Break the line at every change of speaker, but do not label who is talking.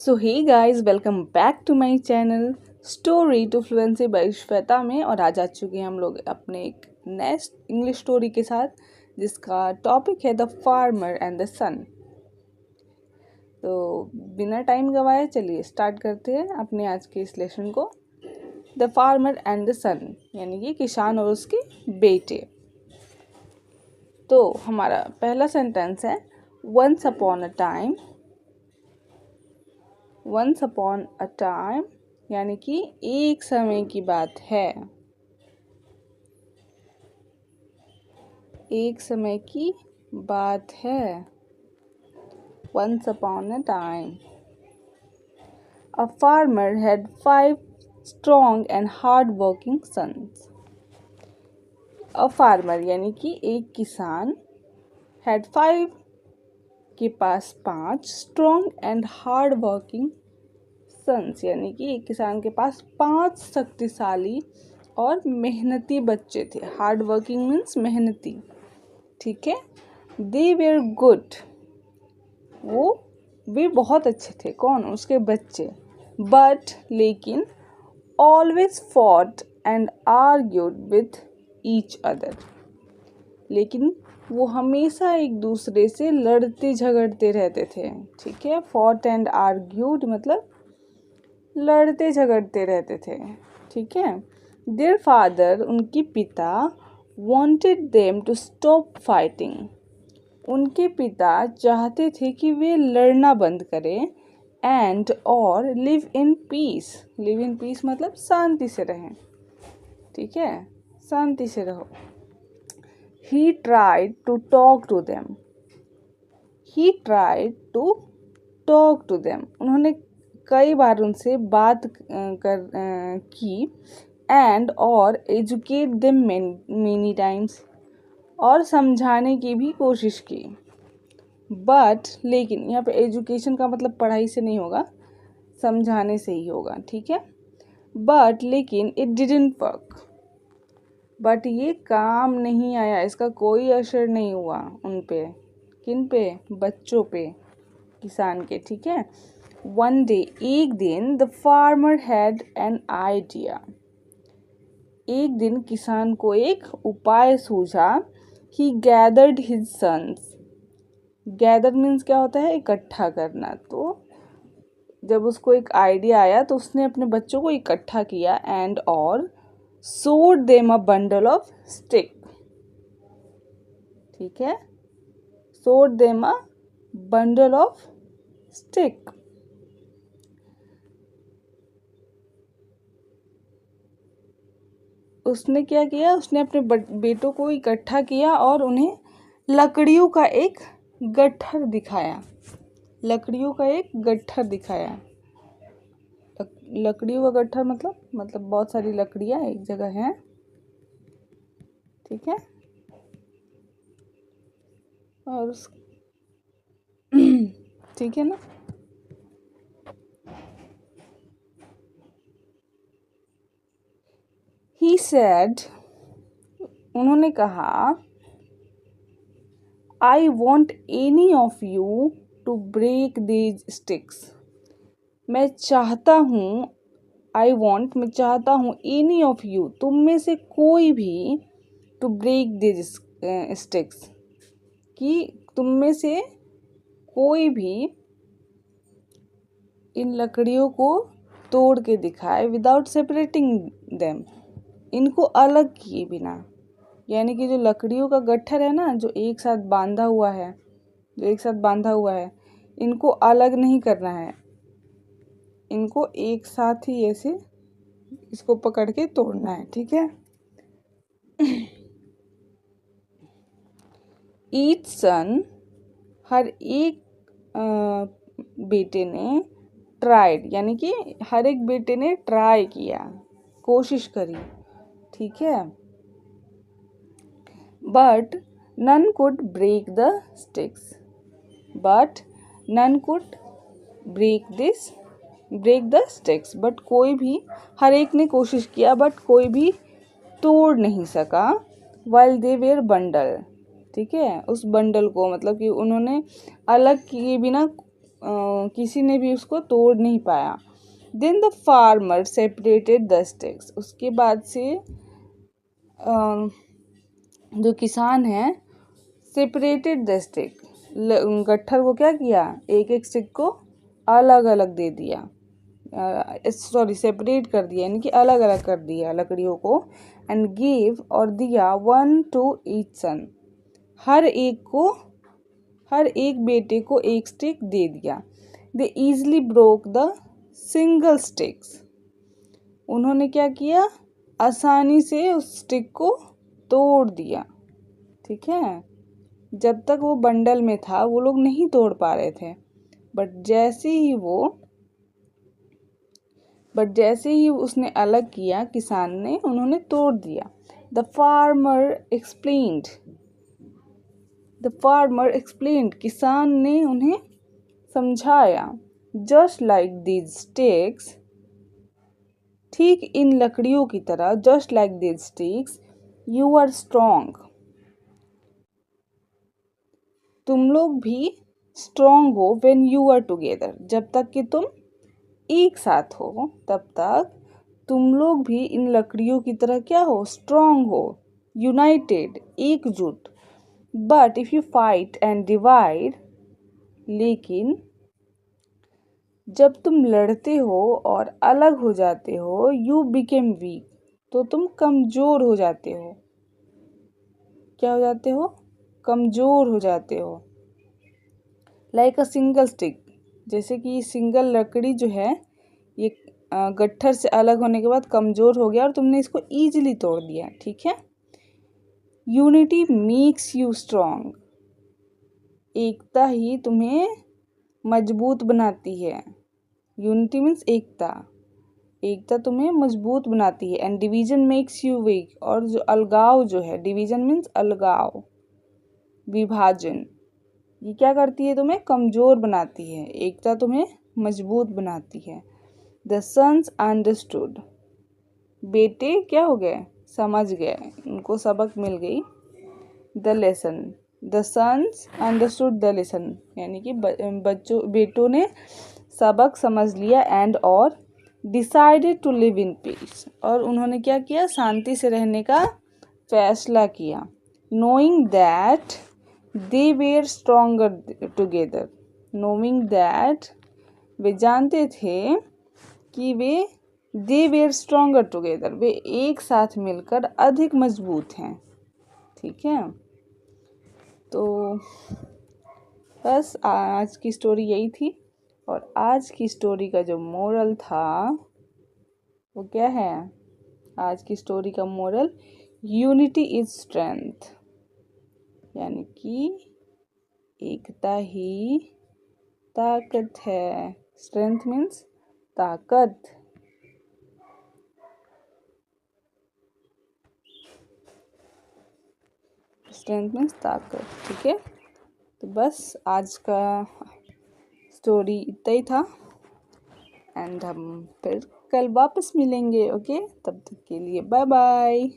So hey guys, welcome back to my channel story to fluency by Shweta में। और आज आ चुके हैं हम लोग अपने एक नेक्स्ट इंग्लिश स्टोरी के साथ, जिसका टॉपिक है द फार्मर एंड द सन। तो बिना टाइम गवाए चलिए स्टार्ट करते हैं अपने आज के इस लेसन को। द फार्मर एंड द सन यानी कि किसान और उसके बेटे। तो हमारा पहला सेंटेंस है once upon a time. Once upon a time यानी कि एक समय की बात है। एक समय की बात है। Once upon a time a farmer had 5 strong and hard working sons. A farmer यानी कि एक किसान हैड 5 के पास 5 strong and hard working sons यानी कि एक किसान के पास 5 शक्तिशाली और मेहनती बच्चे थे। हार्ड वर्किंग मीन्स मेहनती, ठीक है। दे वेर गुड, वे बहुत अच्छे थे। कौन? उसके बच्चे। बट लेकिन always fought and argued with each other, लेकिन वो हमेशा एक दूसरे से लड़ते झगड़ते रहते थे। ठीक है, फॉट एंड आर्ग्यूड मतलब लड़ते झगड़ते रहते थे। ठीक है। देयर फादर उनके पिता wanted them to stop fighting, उनके पिता चाहते थे कि वे लड़ना बंद करें। एंड और live in piece, live in piece मतलब शांति से रहें। ठीक है, शांति से रहो। he tried to talk to them, he tried to talk to them, उन्होंने कई बार उनसे बात की। एंड और एजुकेट देम मेनी टाइम्स, और समझाने की भी कोशिश की। बट लेकिन यहाँ पे एजुकेशन का मतलब पढ़ाई से नहीं होगा, समझाने से ही होगा। ठीक है। बट लेकिन इट डिडंट वर्क, बट ये काम नहीं आया, इसका कोई असर नहीं हुआ उन पे। किन पे? बच्चों पे, किसान के। ठीक है। वन डे, एक दिन, the farmer had an idea, एक दिन किसान को एक उपाय सूझा। He gathered his sons, gather means क्या होता है? इकट्ठा करना। तो जब उसको एक आइडिया आया तो उसने अपने बच्चों को इकट्ठा किया। एंड और सोड them a bundle of stick, ठीक है, सोड them a bundle of stick. उसने क्या किया? उसने अपने बेटों को इकट्ठा किया और उन्हें लकड़ियों का एक गट्ठर दिखाया। लकड़ियों का एक गट्ठर दिखाया। लकड़ियों का गट्ठर मतलब बहुत सारी लकड़ियां एक जगह हैं। ठीक है। और उस ठीक है ना। He said, उन्होंने कहा, I want any of you to break these sticks, मैं चाहता हूँ, मैं चाहता हूँ, any of you, तुम में से कोई भी, to break these sticks, कि तुम में से कोई भी इन लकड़ियों को तोड़ के दिखाए। विदाउट सेपरेटिंग देम, इनको अलग किए बिना। यानी कि जो लकड़ियों का गट्ठर है ना, जो एक साथ बांधा हुआ है, इनको अलग नहीं करना है। इनको एक साथ ही ऐसे इसको पकड़ के तोड़ना है। ठीक है। ईच सन, हर एक बेटे ने, ट्राइड यानी कि हर एक बेटे ने ट्राई किया, कोशिश करी। ठीक है। But none could break the sticks, break the sticks, but कोई भी, हर एक ने कोशिश किया बट कोई भी तोड़ नहीं सका। वाइल दे वेयर बंडल, ठीक है, उस बंडल को मतलब कि उन्होंने अलग किए बिना किसी ने भी उसको तोड़ नहीं पाया। Then the farmer separated the sticks, उसके बाद से जो किसान है सेपरेटेड द स्टिक, गट्ठर को क्या किया, एक एक स्टिक को अलग अलग दे दिया, सॉरी सेपरेट कर दिया, यानी कि अलग अलग कर दिया लकड़ियों को। एंड गिव और दिया 1 to each सन, हर एक बेटे को एक स्टिक दे दिया। They easily broke the single sticks, उन्होंने क्या किया, आसानी से उस स्टिक को तोड़ दिया। ठीक है, जब तक वो बंडल में था वो लोग नहीं तोड़ पा रहे थे, बट जैसे ही उसने अलग किया किसान ने, उन्होंने तोड़ दिया। द फार्मर एक्सप्लेन्ड, किसान ने उन्हें समझाया। जस्ट लाइक दीज स्टिक्स, ठीक इन लकड़ियों की तरह, just like these sticks you are strong, तुम लोग भी स्ट्रॉन्ग हो। व्हेन यू आर टुगेदर, जब तक कि तुम एक साथ हो तब तक तुम लोग भी इन लकड़ियों की तरह क्या हो, स्ट्रॉन्ग हो, यूनाइटेड, एकजुट। But if you fight and divide, लेकिन जब तुम लड़ते हो और अलग हो जाते हो, यू बिकेम वीक, तो तुम कमजोर हो जाते हो। क्या हो जाते हो, कमजोर हो जाते हो। लाइक अ सिंगल स्टिक, जैसे कि सिंगल लकड़ी जो है ये गट्ठर से अलग होने के बाद कमजोर हो गया और तुमने इसको ईजिली तोड़ दिया। ठीक है, यूनिटी मेक्स यू स्ट्रॉन्ग, एकता ही तुम्हें मजबूत बनाती है। यूनिटी मीन्स एकता, एकता तुम्हें मजबूत बनाती है। And division makes you weak, और जो अलगाव जो है, डिवीजन मीन्स अलगाव, विभाजन, ये क्या करती है, तुम्हें कमजोर बनाती है। एकता तुम्हें मजबूत बनाती है। द सन्स अंडरस्टूड, बेटे क्या हो गए, समझ गए, उनको सबक मिल गई। The lesson, the sons understood the lesson, यानी कि बेटों ने सबक समझ लिया। एंड और decided to live in peace, और उन्होंने क्या किया, शांति से रहने का फैसला किया। Knowing that they were stronger together, knowing that, वे जानते थे कि दे वेर स्ट्रॉन्गर टुगेदर, वे एक साथ मिलकर अधिक मजबूत हैं। ठीक है, तो बस आज की स्टोरी यही थी। और आज की स्टोरी का जो मोरल था वो क्या है, आज की स्टोरी का मोरल, यूनिटी इज स्ट्रेंथ, यानी कि एकता ही ताकत है। स्ट्रेंथ मीन्स ताकत। स्ट्रेंथ मीन्स ताकत। ठीक है, तो बस आज का स्टोरी इतना ही था। एंड हम फिर कल वापस मिलेंगे। ओके, तब तक के लिए बाय बाय।